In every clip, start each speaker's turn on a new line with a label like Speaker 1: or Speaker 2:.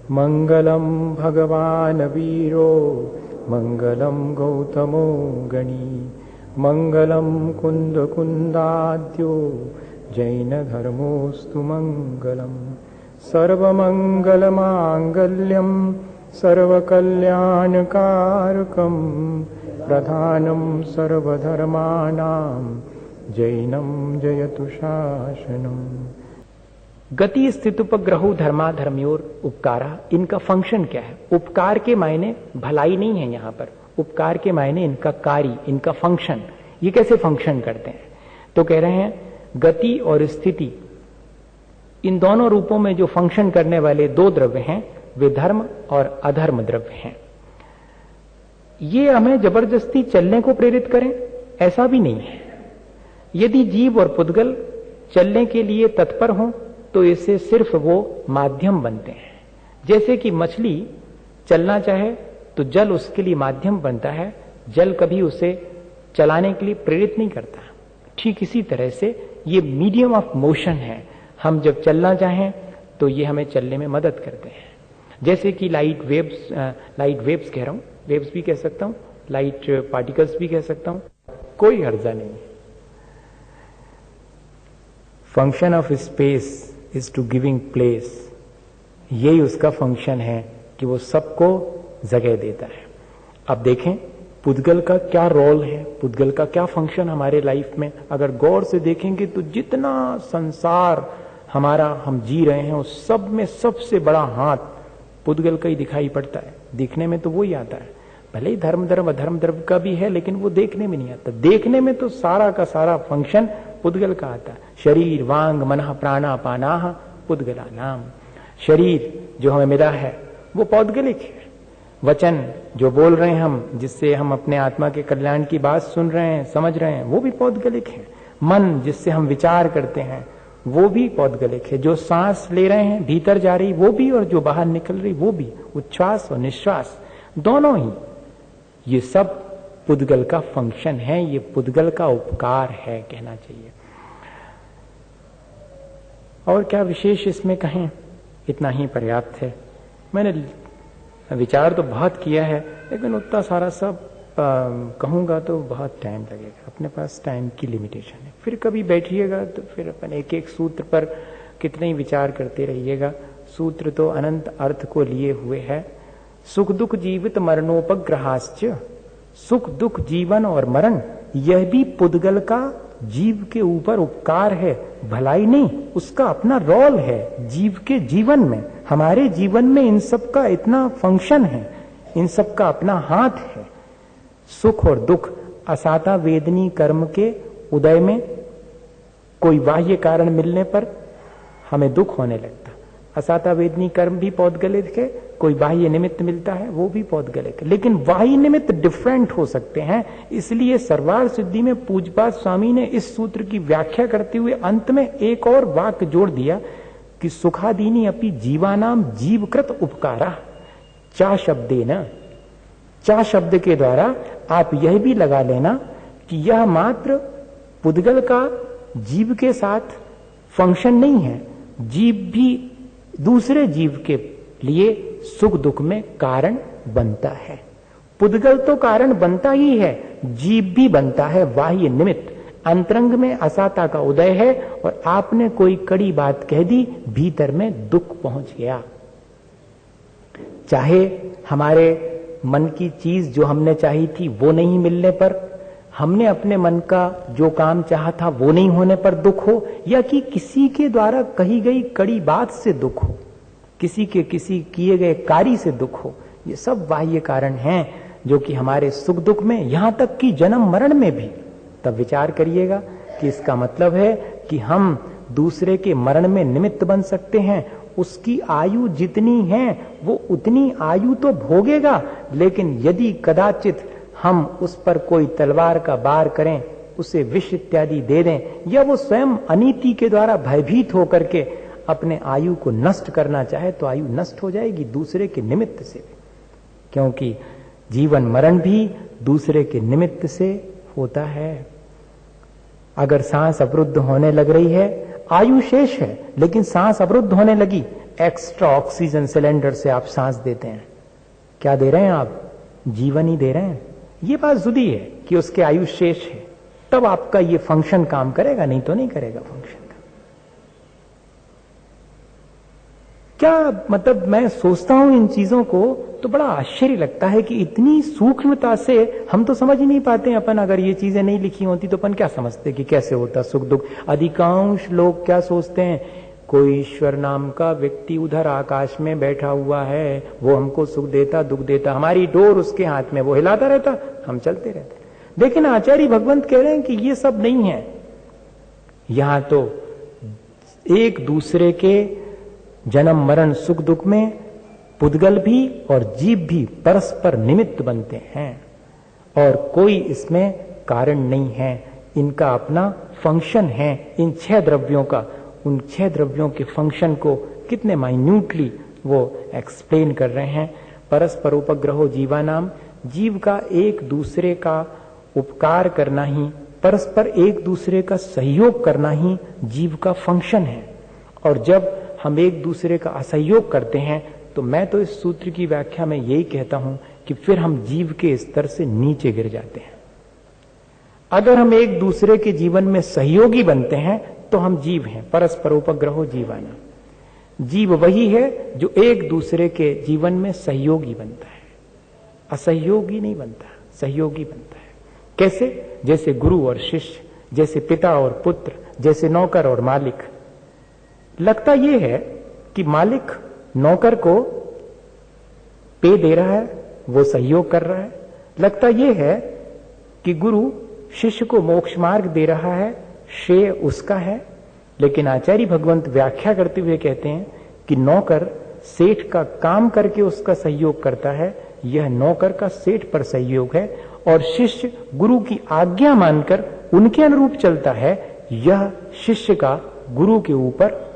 Speaker 1: मंगलम भगवान वीरो मंगलम गौतमो गणी मंगलम कुंद कुंदाद्यो जैन धर्मोस्तु मंगलम सर्वमंगल मांगल्यम सर्वकल्याणकारकम प्रधानम सर्वधर्माणां जैनम जयतु शासनम। गति स्थिति उपग्रहो धर्मा धर्मयोर उपकारा, इनका फंक्शन क्या है? उपकार के मायने भलाई नहीं है यहां पर, उपकार के मायने इनका कार्य, इनका फंक्शन, ये कैसे फंक्शन करते हैं? तो कह रहे हैं गति और स्थिति, इन दोनों रूपों में जो फंक्शन करने वाले दो द्रव्य हैं वे धर्म और अधर्म द्रव्य हैं। ये हमें जबरदस्ती चलने को प्रेरित करें ऐसा भी नहीं है। यदि जीव और पुद्गल चलने के लिए तत्पर हों तो इससे सिर्फ वो माध्यम बनते हैं। जैसे कि मछली चलना चाहे तो जल उसके लिए माध्यम बनता है, जल कभी उसे चलाने के लिए प्रेरित नहीं करता। ठीक इसी तरह से ये मीडियम ऑफ मोशन है, हम जब चलना चाहें तो ये हमें चलने में मदद करते हैं। जैसे कि लाइट वेव्स कह रहा हूं, वेव्स भी कह सकता हूं, लाइट पार्टिकल्स भी कह सकता हूं, कोई हर्जा नहीं। Function of space is to giving place, यही उसका फंक्शन है कि वो सबको जगह देता है। अब देखें पुद्गल का क्या रोल है, पुद्गल का क्या फंक्शन हमारे लाइफ में। अगर गौर से देखेंगे तो जितना संसार हमारा हम जी रहे हैं उस सब में सबसे बड़ा हाथ पुद्गल का ही दिखाई पड़ता है। दिखने में तो वो ही आता है, भले ही धर्म धर्म अधर्म धर्म का भी है, लेकिन वो देखने में नहीं आता। देखने में तो सारा का सारा फंक्शन पुद्गल का आता है। शरीर वांग मनः प्राणा पानाह पुद्गला नाम, शरीर जो हमें मिला है वो पौद्गलिक है। वचन जो बोल रहे हैं हम, जिससे हम अपने आत्मा के कल्याण की बात सुन रहे हैं, समझ रहे हैं, वो भी पौद्गलिक है। मन जिससे हम विचार करते हैं वो भी पौद्गलिक है। जो सांस ले रहे हैं भीतर जा रही वो भी, और जो बाहर निकल रही वो भी, उच्छ्वास और निश्वास दोनों ही, ये सब पुद्गल का फंक्शन है, ये पुद्गल का उपकार है कहना चाहिए। और क्या विशेष इसमें कहें, इतना ही पर्याप्त है। मैंने विचार तो बहुत किया है, लेकिन उतना सारा सब कहूंगा तो बहुत टाइम लगेगा। अपने पास टाइम की लिमिटेशन है। फिर कभी बैठिएगा तो फिर अपन एक एक सूत्र पर कितने ही विचार करते रहिएगा। सूत्र तो अनंत अर्थ को लिए हुए है। सुख दुख जीवित मरणोपग्रहाश्च, सुख दुख जीवन और मरण यह भी पुद्गल का जीव के ऊपर उपकार है, भलाई नहीं, उसका अपना रोल है जीव के जीवन में। हमारे जीवन में इन सब का इतना फंक्शन है, इन सब का अपना हाथ है। सुख और दुख असाता वेदनी कर्म के उदय में कोई बाह्य कारण मिलने पर हमें दुख होने लगता। असाता वेदनी कर्म भी पौद्गलिक है, कोई बाह्य निमित्त मिलता है वो भी पौद्गलिक है, लेकिन बाह्य निमित्त डिफरेंट हो सकते हैं। इसलिए सर्वार सिद्धि में पूज्यपाद स्वामी ने इस सूत्र की व्याख्या करते हुए अंत में एक और वाक्य जोड़ दिया कि सुखादीनी अपि जीवानाम जीवकृत उपकारा। चा शब्दे न, चा शब्द के द्वारा आप यह भी लगा लेना कि यह मात्र पुद्गल का जीव के साथ फंक्शन नहीं है, जीव भी दूसरे जीव के लिए सुख दुख में कारण बनता है। पुद्गल तो कारण बनता ही है, जीव भी बनता है बाह्य निमित्त। अंतरंग में असाता का उदय है और आपने कोई कड़ी बात कह दी, भीतर में दुख पहुंच गया। चाहे हमारे मन की चीज जो हमने चाही थी वो नहीं मिलने पर, हमने अपने मन का जो काम चाहा था वो नहीं होने पर दुख हो, या कि किसी के द्वारा कही गई कड़ी बात से दुख हो, किसी के किसी किए गए कार्य से दुख हो, ये सब बाह्य कारण हैं जो कि हमारे सुख दुख में, यहां तक कि जन्म मरण में भी। तब विचार करिएगा कि इसका मतलब है कि हम दूसरे के मरण में निमित्त बन सकते हैं। उसकी आयु जितनी है वो उतनी आयु तो भोगेगा, लेकिन यदि कदाचित हम उस पर कोई तलवार का वार करें, उसे विष इत्यादि दे दें, या वो स्वयं अनीति के द्वारा भयभीत होकर के अपने आयु को नष्ट करना चाहे तो आयु नष्ट हो जाएगी दूसरे के निमित्त से, क्योंकि जीवन मरण भी दूसरे के निमित्त से होता है। अगर सांस अवरुद्ध होने लग रही है, आयु शेष है लेकिन सांस अवरुद्ध होने लगी, एक्स्ट्रा ऑक्सीजन सिलेंडर से आप सांस देते हैं, क्या दे रहे हैं आप? जीवन ही दे रहे हैं। ये बात जुदी है कि उसके आयु शेष है, तब आपका ये फंक्शन काम करेगा, नहीं तो नहीं करेगा फंक्शन का। क्या मतलब, मैं सोचता हूं इन चीजों को तो बड़ा आश्चर्य लगता है कि इतनी सूक्ष्मता से हम तो समझ ही नहीं पाते हैं। अपन अगर ये चीजें नहीं लिखी होती तो अपन क्या समझते कि कैसे होता सुख दुख। अधिकांश लोग क्या सोचते हैं, कोई ईश्वर नाम का व्यक्ति उधर आकाश में बैठा हुआ है, वो हमको सुख देता दुख देता, हमारी डोर उसके हाथ में, वो हिलाता रहता, हम चलते रहते। लेकिन आचार्य भगवंत कह रहे हैं कि ये सब नहीं है। यहां तो एक दूसरे के जन्म मरण सुख दुख में पुद्गल भी और जीव भी परस्पर निमित्त बनते हैं और कोई इसमें कारण नहीं है। इनका अपना फंक्शन है। इन 6 द्रव्यों का, उन 6 द्रव्यों के फंक्शन को कितने माइन्यूटली वो एक्सप्लेन कर रहे हैं। परस्पर उपग्रहो जीवानाम, जीव का एक दूसरे का उपकार करना ही, परस्पर एक दूसरे का सहयोग करना ही जीव का फंक्शन है। और जब हम एक दूसरे का असहयोग करते हैं तो मैं तो इस सूत्र की व्याख्या में यही कहता हूं कि फिर हम जीव के स्तर से नीचे गिर जाते हैं। अगर हम एक दूसरे के जीवन में सहयोगी बनते हैं तो हम जीव हैं। परस्पर उपग्रहो जीवाना, जीव वही है जो एक दूसरे के जीवन में सहयोगी बनता है, असहयोगी नहीं बनता, सहयोगी बनता है। कैसे? जैसे गुरु और शिष्य, जैसे पिता और पुत्र, जैसे नौकर और मालिक। लगता यह है कि मालिक नौकर को पे दे रहा है, वो सहयोग कर रहा है। लगता यह है कि गुरु शिष्य को मोक्ष मार्ग दे रहा है, श्रेय उसका है। लेकिन आचार्य भगवंत व्याख्या करते हुए कहते हैं कि नौकर सेठ का काम करके उसका सहयोग करता है, यह नौकर का सेठ पर सहयोग है। और शिष्य गुरु की आज्ञा मानकर उनके अनुरूप चलता है, यह शिष्य का गुरु के ऊपर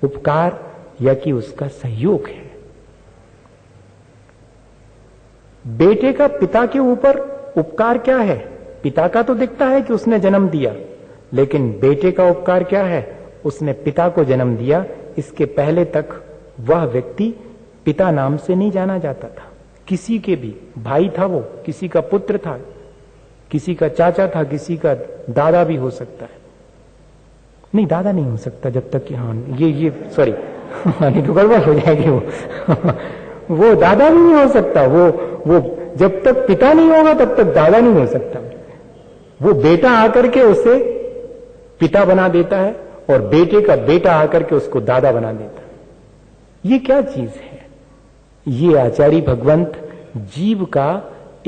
Speaker 1: उपकार या कि उसका सहयोग है। बेटे का पिता के ऊपर उपकार क्या है? पिता का तो दिखता है कि उसने जन्म दिया, लेकिन बेटे का उपकार क्या है? उसने पिता को जन्म दिया। इसके पहले तक वह व्यक्ति पिता नाम से नहीं जाना जाता था। किसी के भी भाई था, वो किसी का पुत्र था, किसी का चाचा था, किसी का दादा भी हो सकता है। नहीं, दादा नहीं हो सकता जब तक कि, हाँ ये सॉरी नहीं तो गड़बड़ हो जाएगी वो दादा भी नहीं हो सकता। वो जब तक पिता नहीं होगा तब तक दादा नहीं हो सकता। वो बेटा आकर के उसे पिता बना देता है और बेटे का बेटा आकर के उसको दादा बना देता है। ये क्या चीज है? ये आचार्य भगवंत जीव का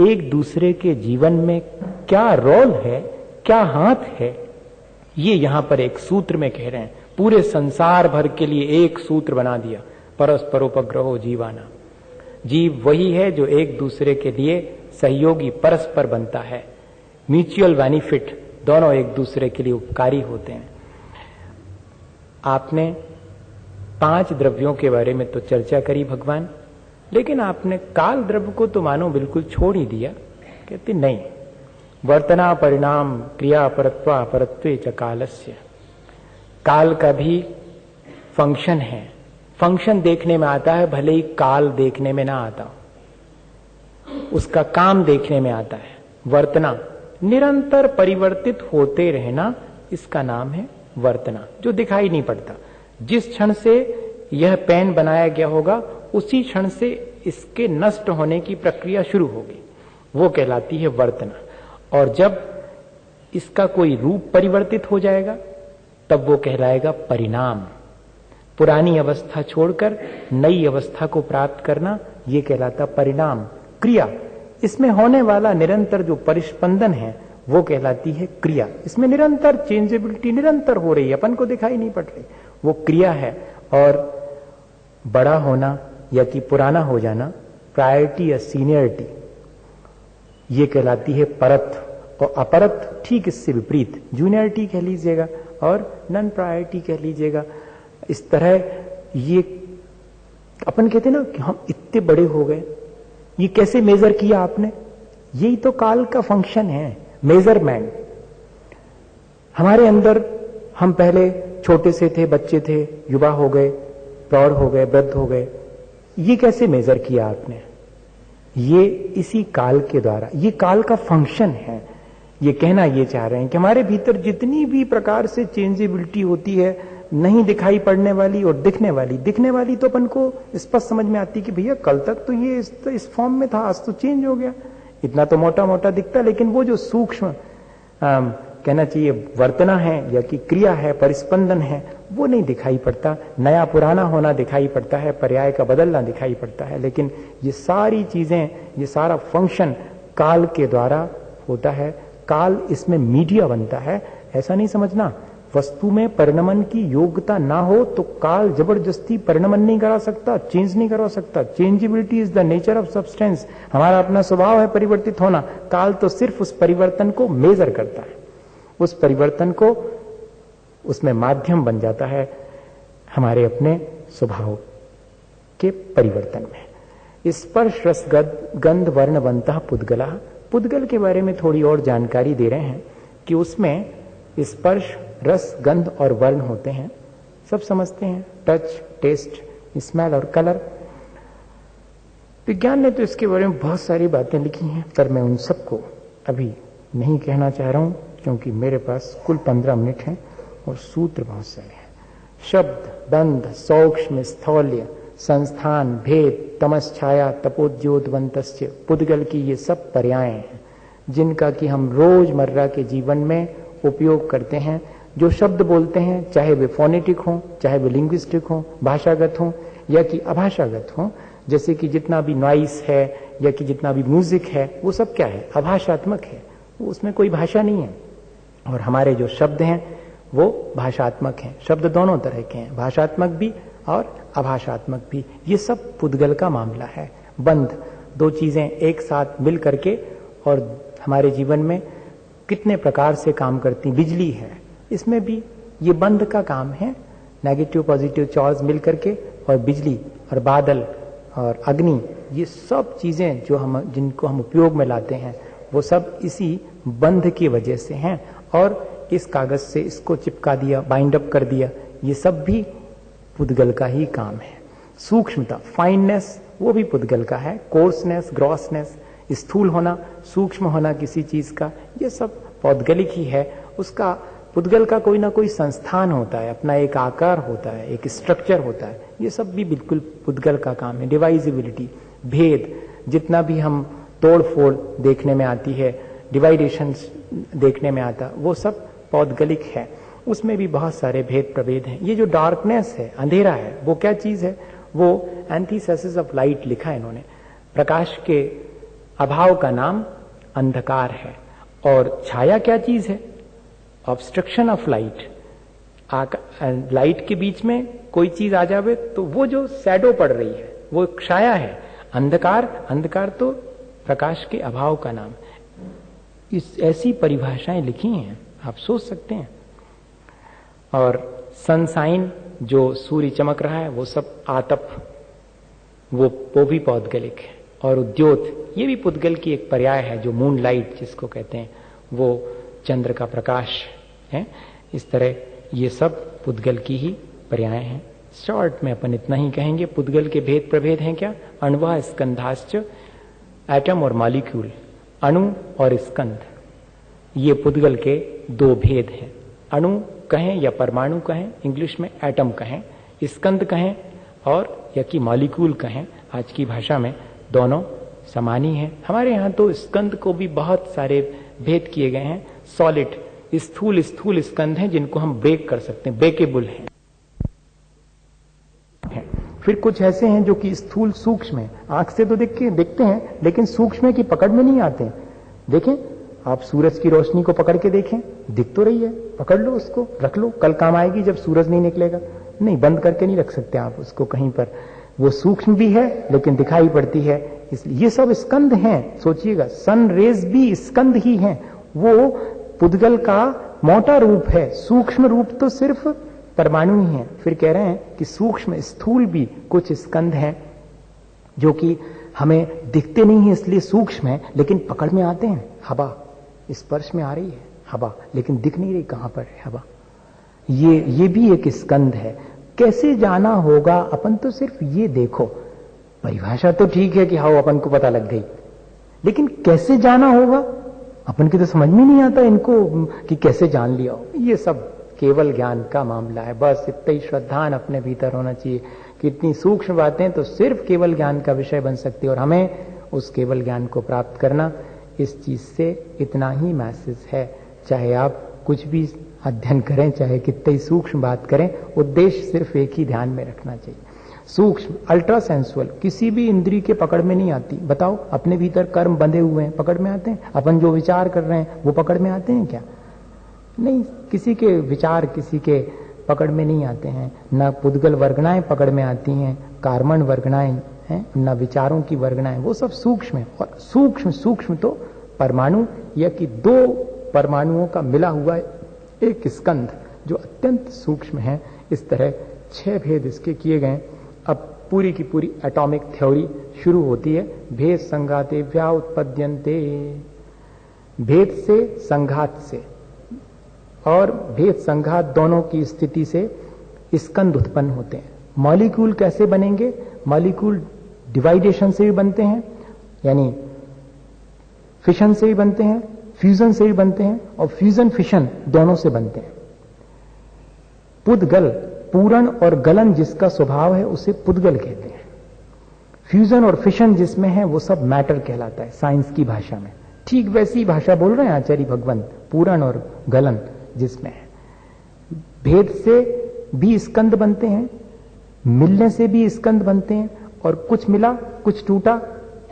Speaker 1: एक दूसरे के जीवन में क्या रोल है, क्या हाथ है, ये यहां पर एक सूत्र में कह रहे हैं। पूरे संसार भर के लिए एक सूत्र बना दिया, परस्पर उपग्रहो जीवाना। जीव वही है जो एक दूसरे के लिए सहयोगी परस्पर बनता है। म्यूचुअल बेनिफिट, दोनों एक दूसरे के लिए उपकारी होते हैं। आपने 5 द्रव्यों के बारे में तो चर्चा करी भगवान, लेकिन आपने काल द्रव्य को तो मानो बिल्कुल छोड़ ही दिया। कहते नहीं, वर्तना परिणाम क्रिया परत्वा परत्वे च कालस्य। काल का भी फंक्शन है, फंक्शन देखने में आता है, भले ही काल देखने में ना आता, उसका काम देखने में आता है। वर्तना, निरंतर परिवर्तित होते रहना, इसका नाम है वर्तना, जो दिखाई नहीं पड़ता। जिस क्षण से यह पेन बनाया गया होगा उसी क्षण से इसके नष्ट होने की प्रक्रिया शुरू होगी, वो कहलाती है वर्तना। और जब इसका कोई रूप परिवर्तित हो जाएगा तब वो कहलाएगा परिणाम। पुरानी अवस्था छोड़कर नई अवस्था को प्राप्त करना, ये कहलाता परिणाम। क्रिया, इसमें होने वाला निरंतर जो परिस्पंदन है वो कहलाती है क्रिया। इसमें निरंतर चेंजेबिलिटी निरंतर हो रही है, अपन को दिखाई नहीं पड़ रही, वो क्रिया है। और बड़ा होना या कि पुराना हो जाना, प्रायोरिटी या सीनियरिटी, ये कहलाती है परत। और अपरत ठीक इससे विपरीत, जूनियरिटी कह लीजिएगा और नॉन प्रायोरिटी कह लीजिएगा। इस तरह ये अपन कहते ना कि हम इतने बड़े हो गए, ये कैसे मेजर किया आपने? यही तो काल का फंक्शन है, मेजरमेंट। हमारे अंदर हम पहले छोटे से थे, बच्चे थे, युवा हो गए, प्रौढ़ हो गए, वृद्ध हो गए, ये कैसे मेजर किया आपने? ये इसी काल के द्वारा, ये काल का फंक्शन है। ये कहना ये चाह रहे हैं कि हमारे भीतर जितनी भी प्रकार से चेंजेबिलिटी होती है, नहीं दिखाई पड़ने वाली और दिखने वाली तो अपन को स्पष्ट समझ में आती कि भैया कल तक तो ये इस फॉर्म में था, आज तो चेंज हो गया, इतना तो मोटा मोटा दिखता, लेकिन वो जो सूक्ष्म कहना चाहिए वर्तना है या कि क्रिया है, परिस्पंदन है, वो नहीं दिखाई पड़ता। नया पुराना होना दिखाई पड़ता है, पर्याय का बदलना दिखाई पड़ता है, लेकिन ये सारी चीजें, ये सारा फंक्शन काल के द्वारा होता है। काल इसमें मीडिया बनता है। ऐसा नहीं समझना वस्तु में परिणमन की योग्यता ना हो तो काल जबरदस्ती परिणमन नहीं करा सकता, चेंज नहीं करा सकता। Changeability is the nature of substance. हमारा अपना स्वभाव है परिवर्तित होना, काल तो सिर्फ उस परिवर्तन को मेजर करता है, उस परिवर्तन को उसमें माध्यम बन जाता है हमारे अपने स्वभाव के परिवर्तन में। स्पर्श रस गंध वर्ण बनता पुद्गला। पुद्गल के बारे में थोड़ी और जानकारी दे रहे हैं कि उसमें स्पर्श रस गंध और वर्ण होते हैं, सब समझते हैं, टच टेस्ट स्मेल और कलर। विज्ञान ने तो इसके बारे में बहुत सारी बातें लिखी हैं, पर मैं उन सबको अभी नहीं कहना चाह रहा हूं क्योंकि मेरे पास कुल 15 मिनट हैं और सूत्र बहुत सारे हैं। शब्द बंध सौक्ष्म स्थौल्य संस्थान भेद तमश्छाया तपोद्योतवंतस्य पुद्गल की ये सब पर्याय हैं जिनका कि हम रोजमर्रा के जीवन में उपयोग करते हैं। जो शब्द बोलते हैं, चाहे वे फोनेटिक हों, चाहे वे लिंग्विस्टिक हों, भाषागत हों या कि अभाषागत हों, जैसे कि जितना भी नॉइस है या कि जितना भी म्यूजिक है, वो सब क्या है? अभाषात्मक है, वो उसमें कोई भाषा नहीं है। और हमारे जो शब्द हैं वो भाषात्मक हैं। शब्द दोनों तरह के हैं, भाषात्मक भी और अभाषात्मक भी। ये सब पुद्गल का मामला है। बंध, दो चीजें एक साथ मिल करके और हमारे जीवन में कितने प्रकार से काम करती। बिजली है, इसमें भी ये बंध का काम है। नेगेटिव पॉजिटिव चार्ज मिल करके और बिजली और बादल और अग्नि, ये सब चीजें जो हम जिनको हम उपयोग में लाते हैं वो सब इसी बंध की वजह से हैं। और इस कागज से इसको चिपका दिया, बाइंड अप कर दिया, ये सब भी पुद्गल का ही काम है। सूक्ष्मता, फाइननेस, वो भी पुद्गल का है। कोर्सनेस, ग्रॉसनेस, स्थूल होना, सूक्ष्म होना किसी चीज का, ये सब पौद्गलिक ही है। उसका पुद्गल का कोई ना कोई संस्थान होता है, अपना एक आकार होता है, एक स्ट्रक्चर होता है, ये सब भी बिल्कुल पुद्गल का काम है। डिवाइजिबिलिटी, भेद, जितना भी हम तोड़ फोड़ देखने में आती है, डिवाइडेशन देखने में आता, वो सब पौद्गलिक है। उसमें भी बहुत सारे भेद प्रभेद हैं। ये जो डार्कनेस है, अंधेरा है, वो क्या चीज है? वो एंटीथेसिस ऑफ लाइट लिखा है इन्होंने। प्रकाश के अभाव का नाम अंधकार है। और छाया क्या चीज है? Obstruction of light. लाइट के बीच में कोई चीज आ जावे तो वो जो शैडो पड़ रही है वो छाया है। अंधकार तो प्रकाश के अभाव का नाम। इस ऐसी परिभाषाएं लिखी हैं, आप सोच सकते हैं। और सनसाइन, जो सूर्य चमक रहा है, वो सब आतप, वो भी पौद्गलिक है। और उद्योत, ये भी पुद्गल की एक पर्याय है, जो मून लाइट जिसको कहते हैं, वो चंद्र का प्रकाश है। इस तरह ये सब पुद्गल की ही पर्याय हैं। शॉर्ट में अपन इतना ही कहेंगे। पुद्गल के भेद प्रभेद हैं क्या? अण्वा स्कंधाश्च, एटम और मॉलिक्यूल, अणु और स्कंध, ये पुद्गल के दो भेद हैं। अणु कहें या परमाणु कहें, इंग्लिश में एटम कहें, स्कंध कहें और या कि मॉलिक्यूल कहें, आज की भाषा में दोनों समान ही है। हमारे यहाँ तो स्कंध को भी बहुत सारे भेद किए गए हैं। सॉलिड, स्थूल स्कंध हैं जिनको हम ब्रेक कर सकते हैं, ब्रेकेबल हैं। फिर कुछ ऐसे हैं जो कि स्थूल सूक्ष्म है, आंख से तो देखते हैं लेकिन सूक्ष्म की पकड़ में नहीं आते। देखें आप, सूरज की रोशनी को पकड़ के देखें, दिख तो रही है, पकड़ लो उसको, रख लो, कल काम आएगी जब सूरज नहीं निकलेगा। नहीं, बंद करके नहीं रख सकते आप उसको कहीं पर। वो सूक्ष्म भी है लेकिन दिखाई पड़ती है, इसलिए ये सब स्कंध हैं। सोचिएगा, सन रेज भी स्कंध ही हैं। वो पुद्गल का मोटा रूप है, सूक्ष्म रूप तो सिर्फ परमाणु ही है। फिर कह रहे हैं कि सूक्ष्म स्थूल भी कुछ स्कंध हैं जो कि हमें दिखते नहीं है इसलिए सूक्ष्म है, लेकिन पकड़ में आते हैं। हवा स्पर्श में आ रही है, हवा, लेकिन दिख नहीं रही कहां पर है हवा। ये भी एक स्कंध है। कैसे जाना होगा, अपन तो सिर्फ ये देखो, परिभाषा तो ठीक है कि हाँ अपन को पता लग गई, लेकिन कैसे जाना होगा अपन की तो समझ में नहीं आता इनको कि कैसे जान लिया हो। ये सब केवल ज्ञान का मामला है, बस इतना ही श्रद्धान अपने भीतर होना चाहिए कि इतनी सूक्ष्म बातें तो सिर्फ केवल ज्ञान का विषय बन सकती है, और हमें उस केवल ज्ञान को प्राप्त करना, इस चीज से इतना ही मैसेज है। चाहे आप कुछ भी अध्ययन करें, चाहे कितनी ही सूक्ष्म बात करें, उद्देश्य सिर्फ एक ही ध्यान में रखना चाहिए। सूक्ष्म अल्ट्रा सेंसुअल किसी भी इंद्रिय के पकड़ में नहीं आती। बताओ, अपने भीतर कर्म बंधे हुए हैं, पकड़ में आते हैं? अपन जो विचार कर रहे हैं वो पकड़ में आते हैं क्या? नहीं, किसी के विचार किसी के पकड़ में नहीं आते हैं। न पुद्गल वर्गणाएं पकड़ में आती हैं, कार्मण वर्गणाएं हैं, न विचारों की वर्गणाएं, वो सब सूक्ष्म है। और सूक्ष्म सूक्ष्म तो परमाणु या कि दो परमाणुओं का मिला हुआ एक स्कंध जो अत्यंत सूक्ष्म है। इस तरह 6 भेद इसके किए गए। अब पूरी की पूरी एटॉमिक थ्योरी शुरू होती है। भेद संघाते व्या उत्पद्यन्ते, भेद से संघात से, और भेद संघात दोनों की स्थिति से स्कंद उत्पन्न होते हैं। मॉलिक्यूल कैसे बनेंगे? मॉलिक्यूल डिवाइडेशन से भी बनते हैं, यानी फिशन से भी बनते हैं, फ्यूजन से भी बनते हैं, और फ्यूजन फिशन दोनों से बनते हैं। पुद्गल, पूरण और गलन जिसका स्वभाव है उसे पुद्गल कहते हैं। फ्यूजन और फिशन जिसमें है वो सब मैटर कहलाता है साइंस की भाषा में। ठीक वैसी भाषा बोल रहे हैं आचार्य भगवंत, पूरण और गलन जिसमें है। भेद से भी स्कंद बनते हैं, मिलने से भी स्कंद बनते हैं, और कुछ मिला कुछ टूटा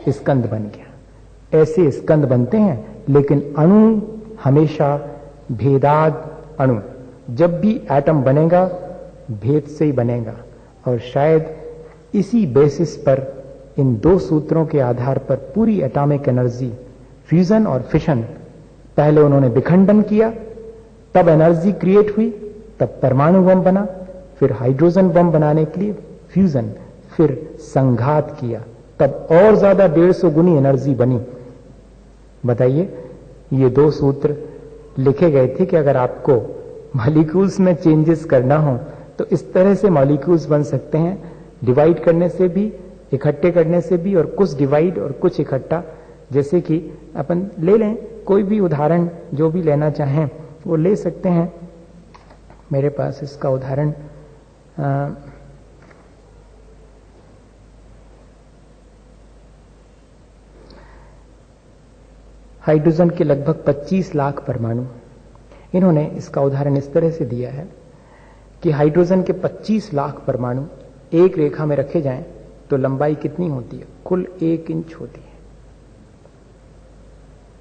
Speaker 1: स्कंद बन गया। ऐसे स्कंद बनते हैं, लेकिन अणु हमेशा भेदाद अणु। जब भी एटम बनेगा भेद से ही बनेगा, और शायद इसी बेसिस पर इन दो सूत्रों के आधार पर पूरी एटॉमिक एनर्जी, फ्यूजन और फिशन, पहले उन्होंने विखंडन किया, तब एनर्जी क्रिएट हुई, तब परमाणु बम बना, फिर हाइड्रोजन बम बनाने के लिए फ्यूजन, फिर संघात किया, तब और ज्यादा 150 गुनी एनर्जी बनी। बताइए, ये दो सूत्र लिखे गए थे कि अगर आपको मॉलिक्यूल्स में चेंजेस करना हो तो इस तरह से मॉलिक्यूल्स बन सकते हैं, डिवाइड करने से भी, इकट्ठे करने से भी, और कुछ डिवाइड और कुछ इकट्ठा। जैसे कि अपन ले लें कोई भी उदाहरण, जो भी लेना चाहें वो ले सकते हैं। मेरे पास इसका उदाहरण हाइड्रोजन के लगभग 25 लाख परमाणु। इन्होंने इसका उदाहरण इस तरह से दिया है कि हाइड्रोजन के 25 लाख परमाणु एक रेखा में रखे जाएं तो लंबाई कितनी होती है? कुल 1 इंच होती है।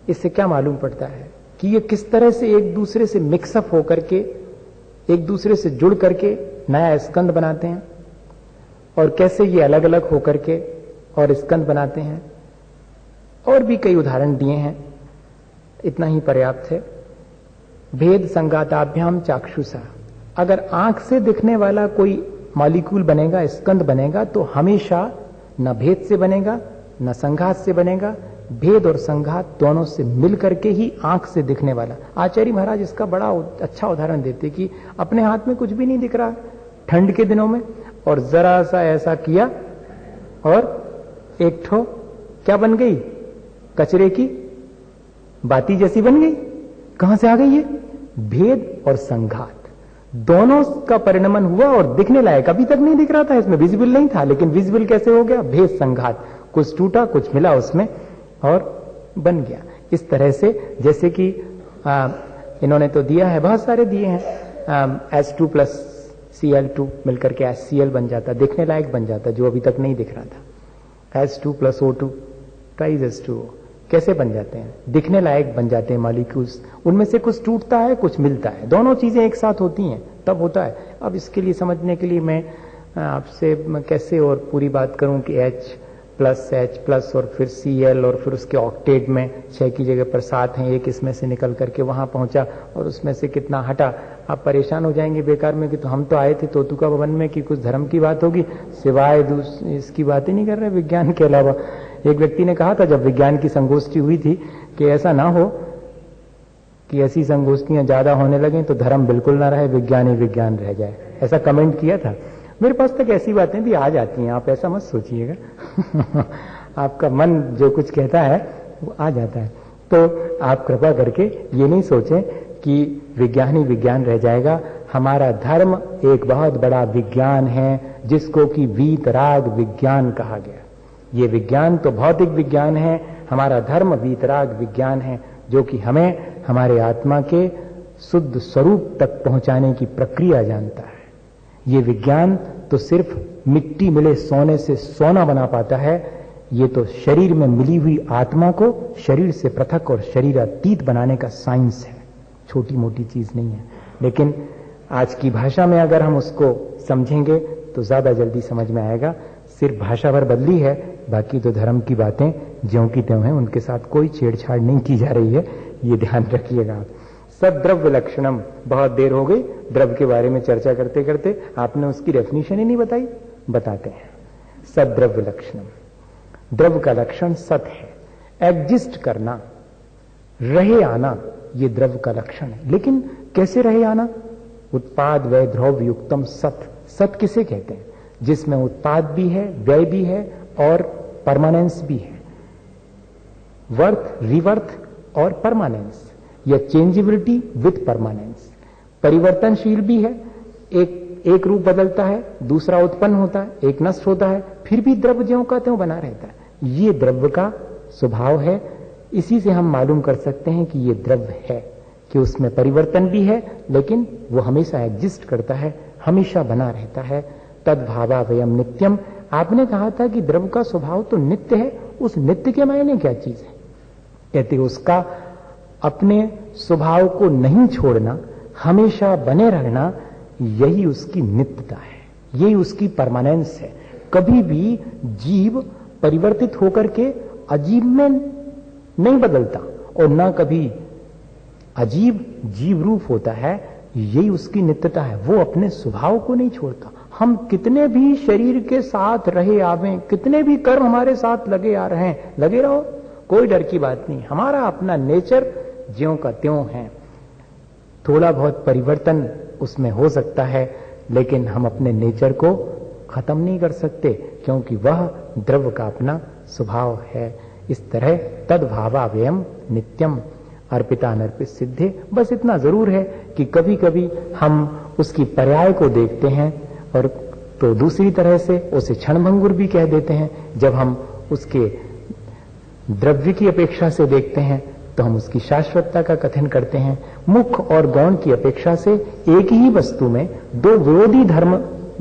Speaker 1: इससे क्या मालूम पड़ता है कि ये किस तरह से एक दूसरे से मिक्सअप होकर के, एक दूसरे से जुड़ करके नया स्कंद बनाते हैं, और कैसे ये अलग अलग होकर के और स्कंद बनाते हैं। और भी कई उदाहरण दिए हैं, इतना ही पर्याप्त है। भेद संघाताभ्याम चाक्षुषा, अगर आंख से दिखने वाला कोई मॉलिक्यूल बनेगा, स्कंद बनेगा, तो हमेशा न भेद से बनेगा न संघात से बनेगा। भेद और संघात दोनों से मिलकर के ही आंख से दिखने वाला। आचार्य महाराज इसका बड़ा अच्छा उदाहरण देते कि अपने हाथ में कुछ भी नहीं दिख रहा ठंड के दिनों में, और जरा सा ऐसा किया और एक ठो क्या बन गई? कचरे की बाती जैसी बन गई। कहां से आ गई ये? भेद और संघात दोनों का परिणमन हुआ, और दिखने लायक अभी तक नहीं दिख रहा था, इसमें विजिबल नहीं था, लेकिन विजिबल कैसे हो गया? भेद संघात, कुछ टूटा कुछ मिला उसमें और बन गया। इस तरह से जैसे कि इन्होंने तो दिया है, बहुत सारे दिए हैं, H2 प्लस Cl2 मिलकर के HCl बन जाता, दिखने लायक बन जाता, जो अभी तक नहीं दिख रहा था। H2 plus O2 twice H2O कैसे बन जाते हैं? दिखने लायक बन जाते हैं मॉलिक्यूल्स। उनमें से कुछ टूटता है कुछ मिलता है, दोनों चीजें एक साथ होती हैं तब होता है। अब इसके लिए समझने के लिए मैं आपसे कैसे और पूरी बात करूं कि H और फिर Cl और फिर उसके ऑक्टेट में 6 की जगह पर 7 हैं, एक इसमें से निकल करके वहां पहुंचा और उसमें से कितना हटा। आप परेशान हो जाएंगे बेकार में कि तो हम तो आए थे तोतुका भवन में कि कुछ धर्म की बात होगी, सिवाय इसकी बात ही नहीं कर रहे विज्ञान के अलावा। एक व्यक्ति ने कहा था जब विज्ञान की संगोष्ठी हुई थी कि ऐसा ना हो कि ऐसी संगोष्ठियां ज्यादा होने लगे तो धर्म बिल्कुल ना रहे, विज्ञान ही विज्ञान रह जाए, ऐसा कमेंट किया था। मेरे पास तक ऐसी बातें भी आ जाती हैं, आप ऐसा मत सोचिएगा। आपका मन जो कुछ कहता है वो आ जाता है। तो आप कृपा करके ये नहीं सोचें कि विज्ञान ही विज्ञान रह जाएगा। हमारा धर्म एक बहुत बड़ा विज्ञान है जिसको कि वीतराग विज्ञान कहा गया। ये विज्ञान तो भौतिक विज्ञान है, हमारा धर्म वीतराग विज्ञान है जो कि हमें हमारे आत्मा के शुद्ध स्वरूप तक पहुंचाने की प्रक्रिया जानता है। ये विज्ञान तो सिर्फ मिट्टी मिले सोने से सोना बना पाता है, ये तो शरीर में मिली हुई आत्मा को शरीर से पृथक और शरीरातीत बनाने का साइंस है, छोटी मोटी चीज नहीं है। लेकिन आज की भाषा में अगर हम उसको समझेंगे तो ज्यादा जल्दी समझ में आएगा। सिर्फ भाषा भर बदली है, बाकी तो धर्म की बातें ज्यों की त्यों हैं, उनके साथ कोई छेड़छाड़ नहीं की जा रही है, ये ध्यान रखिएगा आप। सद्द्रव्य लक्षणम, बहुत देर हो गई द्रव्य के बारे में चर्चा करते करते, आपने उसकी डेफिनेशन ही नहीं बताई, बताते हैं। सद्द्रव्य लक्षणम, द्रव्य का लक्षण सत है, एग्जिस्ट करना, रहे आना, ये द्रव्य का लक्षण है। लेकिन कैसे रहे आना? उत्पाद व्यय द्रव्य युक्तम सत। सत किसे कहते हैं? जिसमें उत्पाद भी है, व्यय भी है और परमानेंस भी है। वर्थ, रिवर्थ और परमानेंस, या चेंजेबिलिटी विथ परमानेंस। परिवर्तनशील भी है, एक रूप बदलता है, दूसरा उत्पन्न होता है, एक नष्ट होता है, फिर भी द्रव्य ज्यों का त्यों बना रहता है। ये द्रव्य का स्वभाव है। इसी से हम मालूम कर सकते हैं कि ये द्रव्य है, कि उसमें परिवर्तन भी है लेकिन वो हमेशा एग्जिस्ट करता है, हमेशा बना रहता है। तद्भावावयम नित्यम। आपने कहा था कि द्रव्य का स्वभाव तो नित्य है, उस नित्य के मायने क्या चीज है? कहते उसका अपने स्वभाव को नहीं छोड़ना, हमेशा बने रहना, यही उसकी नित्यता है, यही उसकी परमानेंस है। कभी भी जीव परिवर्तित होकर के अजीब में नहीं बदलता और ना कभी अजीब जीव रूप होता है, यही उसकी नित्यता है। वो अपने स्वभाव को नहीं छोड़ता। हम कितने भी शरीर के साथ रहे आवे, कितने भी कर्म हमारे साथ लगे आ रहे हैं, लगे रहो, कोई डर की बात नहीं। हमारा अपना नेचर ज्यों का त्यों है। थोड़ा बहुत परिवर्तन उसमें हो सकता है लेकिन हम अपने नेचर को खत्म नहीं कर सकते, क्योंकि वह द्रव्य का अपना स्वभाव है। इस तरह तद्भावावयम नित्यम अर्पिता अनर्पित सिद्धे। बस इतना जरूर है कि कभी कभी हम उसकी पर्याय को देखते हैं और तो दूसरी तरह से उसे क्षणभंगुर भी कह देते हैं। जब हम उसके द्रव्य की अपेक्षा से देखते हैं तो हम उसकी शाश्वतता का कथन करते हैं। मुख्य और गौण की अपेक्षा से एक ही वस्तु में दो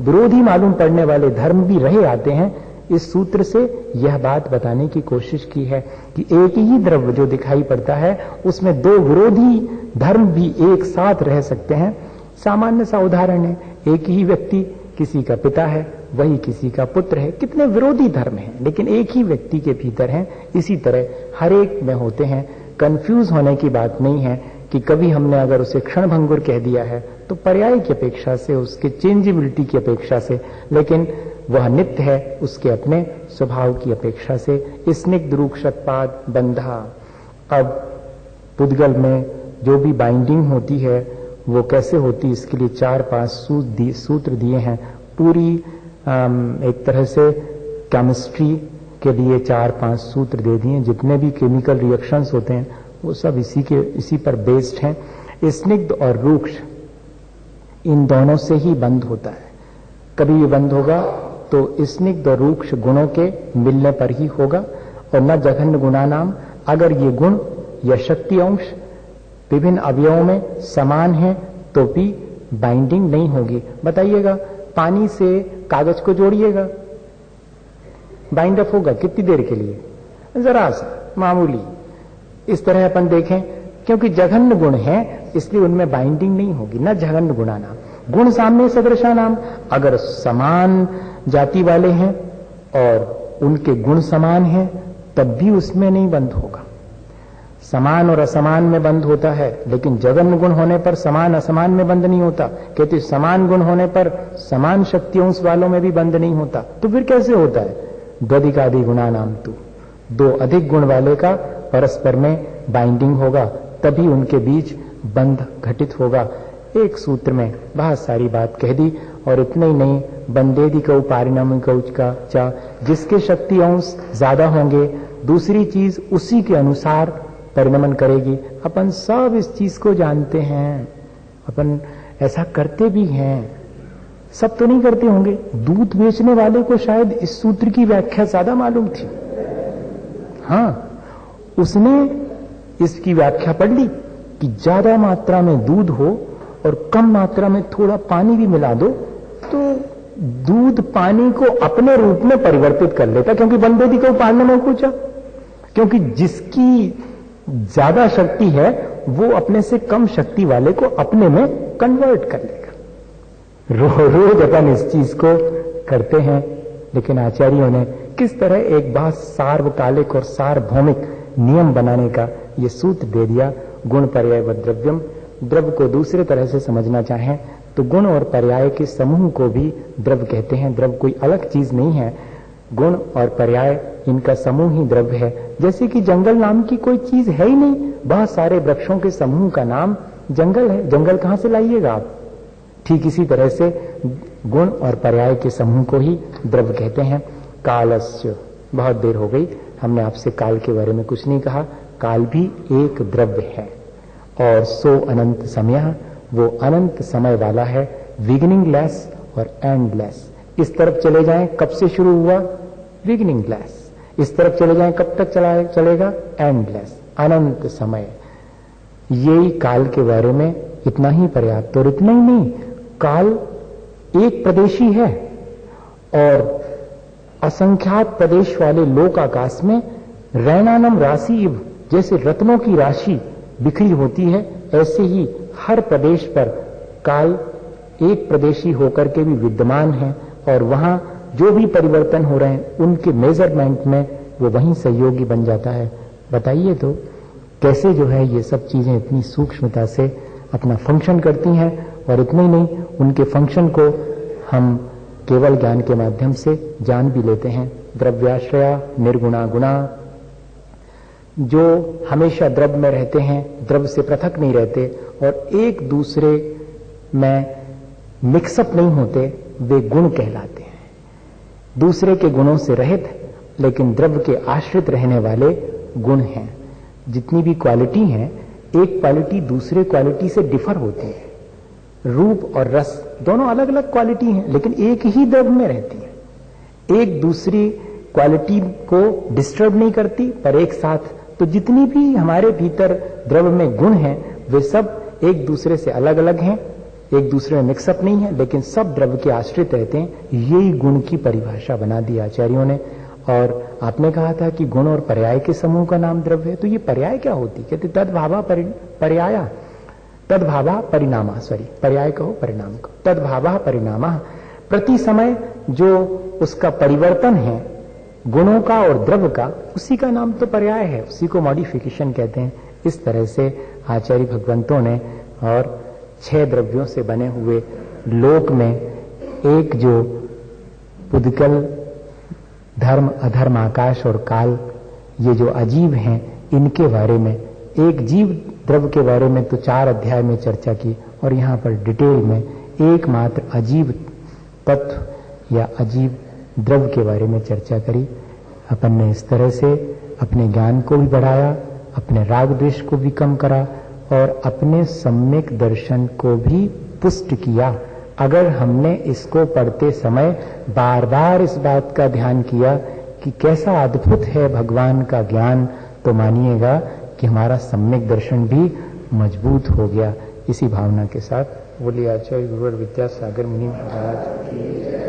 Speaker 1: विरोधी मालूम पड़ने वाले धर्म भी रहे आते हैं। इस सूत्र से यह बात बताने की कोशिश की है कि एक ही द्रव्य जो दिखाई पड़ता है उसमें दो विरोधी धर्म भी एक साथ रह सकते हैं। सामान्य सा उदाहरण है, एक ही व्यक्ति, किसी का पिता है, वही किसी का पुत्र है। कितने विरोधी धर्म हैं लेकिन एक ही व्यक्ति के भीतर हैं। इसी तरह हर एक में होते हैं। कंफ्यूज होने की बात नहीं है कि कभी हमने अगर उसे क्षणभंगुर कह दिया है तो पर्याय की अपेक्षा से, उसके चेंजेबिलिटी की अपेक्षा से, लेकिन वह नित्य है उसके अपने स्वभाव की अपेक्षा से। स्निग्ध रूक्षत्पाद बंधा। अब पुद्गल में जो भी बाइंडिंग होती है वो कैसे होती, इसके लिए 4-5 सूत्र दिए हैं। पूरी एक तरह से केमिस्ट्री के लिए 4-5 सूत्र दे दिए। जितने भी केमिकल रिएक्शंस होते हैं वो सब इसी पर बेस्ड हैं। स्निग्ध और रूक्ष, इन दोनों से ही बंध होता है। कभी ये बंद होगा तो स्निग्ध और रूक्ष गुणों के मिलने पर ही होगा। और न जघन्य गुणा नाम, अगर ये गुण या शक्ति अंश विभिन्न अवयवों में समान है तो भी बाइंडिंग नहीं होगी। बताइएगा, पानी से कागज को जोड़िएगा, बाइंड अप होगा कितनी देर के लिए? जरा सा, मामूली। इस तरह अपन देखें, क्योंकि जघन्य गुण है इसलिए उनमें बाइंडिंग नहीं होगी। न जघन्य गुणा नाम, गुण साम्य सदृशा नाम। अगर समान जाति वाले हैं और उनके गुण समान हैं तब भी उसमें नहीं बंद होगा। समान और असमान में बंद होता है, लेकिन जघन्य गुण होने पर समान असमान में बंद नहीं होता। कहते समान गुण होने पर समान शक्तियों वालों में भी बंद नहीं होता। तो फिर कैसे होता है? द्वधिकादि गुणा नाम तू, दो अधिक गुण वाले का परस्पर में बाइंडिंग होगा, तभी उनके बीच बंध घटित होगा। एक सूत्र में बहुत सारी बात कह दी और इतने ही नहीं, बंदेदिकौ पारिणामिकौ च, जिसके शक्ति अंश ज्यादा होंगे दूसरी चीज उसी के अनुसार परिणमन करेगी। अपन सब इस चीज को जानते हैं, अपन ऐसा करते भी हैं, सब तो नहीं करते होंगे। दूध बेचने वाले को शायद इस सूत्र की व्याख्या ज्यादा मालूम थी। हाँ, उसने इसकी व्याख्या पढ़ ली कि ज्यादा मात्रा में दूध हो और कम मात्रा में थोड़ा पानी भी मिला दो तो दूध पानी को अपने रूप में परिवर्तित कर लेता, क्योंकि बंदेदी को पालने में पूछा, क्योंकि जिसकी ज्यादा शक्ति है वो अपने से कम शक्ति वाले को अपने में कन्वर्ट कर लेगा। रोज अपन इस चीज को करते हैं, लेकिन आचार्यों ने किस तरह एक बहुत सार्वकालिक और सार्वभौमिक नियम बनाने का ये सूत्र दे दिया। गुण पर्याय व द्रव्यम, द्रव्य को दूसरे तरह से समझना चाहें तो गुण और पर्याय के समूह को भी द्रव्य कहते हैं। द्रव्य कोई अलग चीज नहीं है, गुण और पर्याय इनका समूह ही द्रव्य है। जैसे कि जंगल नाम की कोई चीज है ही नहीं, बहुत सारे वृक्षों के समूह का नाम जंगल है। जंगल कहां से लाइएगा आप? ठीक इसी तरह से गुण और पर्याय के समूह को ही द्रव्य कहते हैं। कालस्य, बहुत देर हो गई, हमने आपसे काल के बारे में कुछ नहीं कहा। काल भी एक द्रव्य है। और सो अनंत समय, वो अनंत समय वाला है, बिगिनिंग लेस और एंडलेस। इस तरफ चले जाएं, कब से शुरू हुआ? Beginning less. इस तरफ चले जाएं, कब तक चलेगा? एंडलेस, अनंत समय। यही काल के बारे में इतना ही पर्याप्त। और इतना ही नहीं, काल एक प्रदेशी है और असंख्यात प्रदेश वाले लोक आकाश में रैनानम राशि इव, जैसे रत्नों की राशि बिखरी होती है, ऐसे ही हर प्रदेश पर काल एक प्रदेशी होकर के भी विद्यमान है। और वहां जो भी परिवर्तन हो रहे हैं उनके मेजरमेंट में वो वहीं सहयोगी बन जाता है। बताइए तो कैसे जो है ये सब चीजें इतनी सूक्ष्मता से अपना फंक्शन करती हैं। और इतने ही नहीं, उनके फंक्शन को हम केवल ज्ञान के माध्यम से जान भी लेते हैं। द्रव्याश्रया निर्गुणा गुणा, जो हमेशा द्रव्य में रहते हैं, द्रव्य से पृथक नहीं रहते और एक दूसरे में मिक्सअप नहीं होते, वे गुण कहलाते हैं। दूसरे के गुणों से रहित लेकिन द्रव्य के आश्रित रहने वाले गुण हैं। जितनी भी क्वालिटी हैं, एक क्वालिटी दूसरे क्वालिटी से डिफर होती है। रूप और रस दोनों अलग अलग क्वालिटी हैं, लेकिन एक ही द्रव्य में रहती है। एक दूसरी क्वालिटी को डिस्टर्ब नहीं करती, पर एक साथ। तो जितनी भी हमारे भीतर द्रव्य में गुण हैं, वे सब एक दूसरे से अलग अलग हैं, एक दूसरे में मिक्सअप नहीं है, लेकिन सब द्रव्य के आश्रित रहते हैं। यही गुण की परिभाषा बना दी आचार्यों ने। और आपने कहा था कि गुण और पर्याय के समूह का नाम द्रव्य है, तो ये पर्याय क्या होती? कहते तद्भावा पर्याया, तद्भावा परिणामा, सॉरी पर्याय कहो परिणाम कहो, तद्भावा परिणामा। प्रति समय जो उसका परिवर्तन है गुणों का और द्रव्य का, उसी का नाम तो पर्याय है, उसी को मॉडिफिकेशन कहते हैं। इस तरह से आचार्य भगवंतों ने और 6 द्रव्यों से बने हुए लोक में एक जो पुद्गल, धर्म, अधर्म, आकाश और काल, ये जो अजीव हैं, इनके बारे में, एक जीव द्रव्य के बारे में तो 4 अध्याय में चर्चा की, और यहाँ पर डिटेल में एकमात्र अजीव तत्व या अजीव द्रव्य के बारे में चर्चा करी। अपन ने इस तरह से अपने ज्ञान को भी बढ़ाया, अपने राग द्वेष को भी कम करा और अपने सम्यक दर्शन को भी पुष्ट किया। अगर हमने इसको पढ़ते समय बार बार इस बात का ध्यान किया कि कैसा अद्भुत है भगवान का ज्ञान, तो मानिएगा कि हमारा सम्यक दर्शन भी मजबूत हो गया। इसी भावना के साथ बोलिए आचार्य गुरुवर विद्यासागर मुनि महाराज की।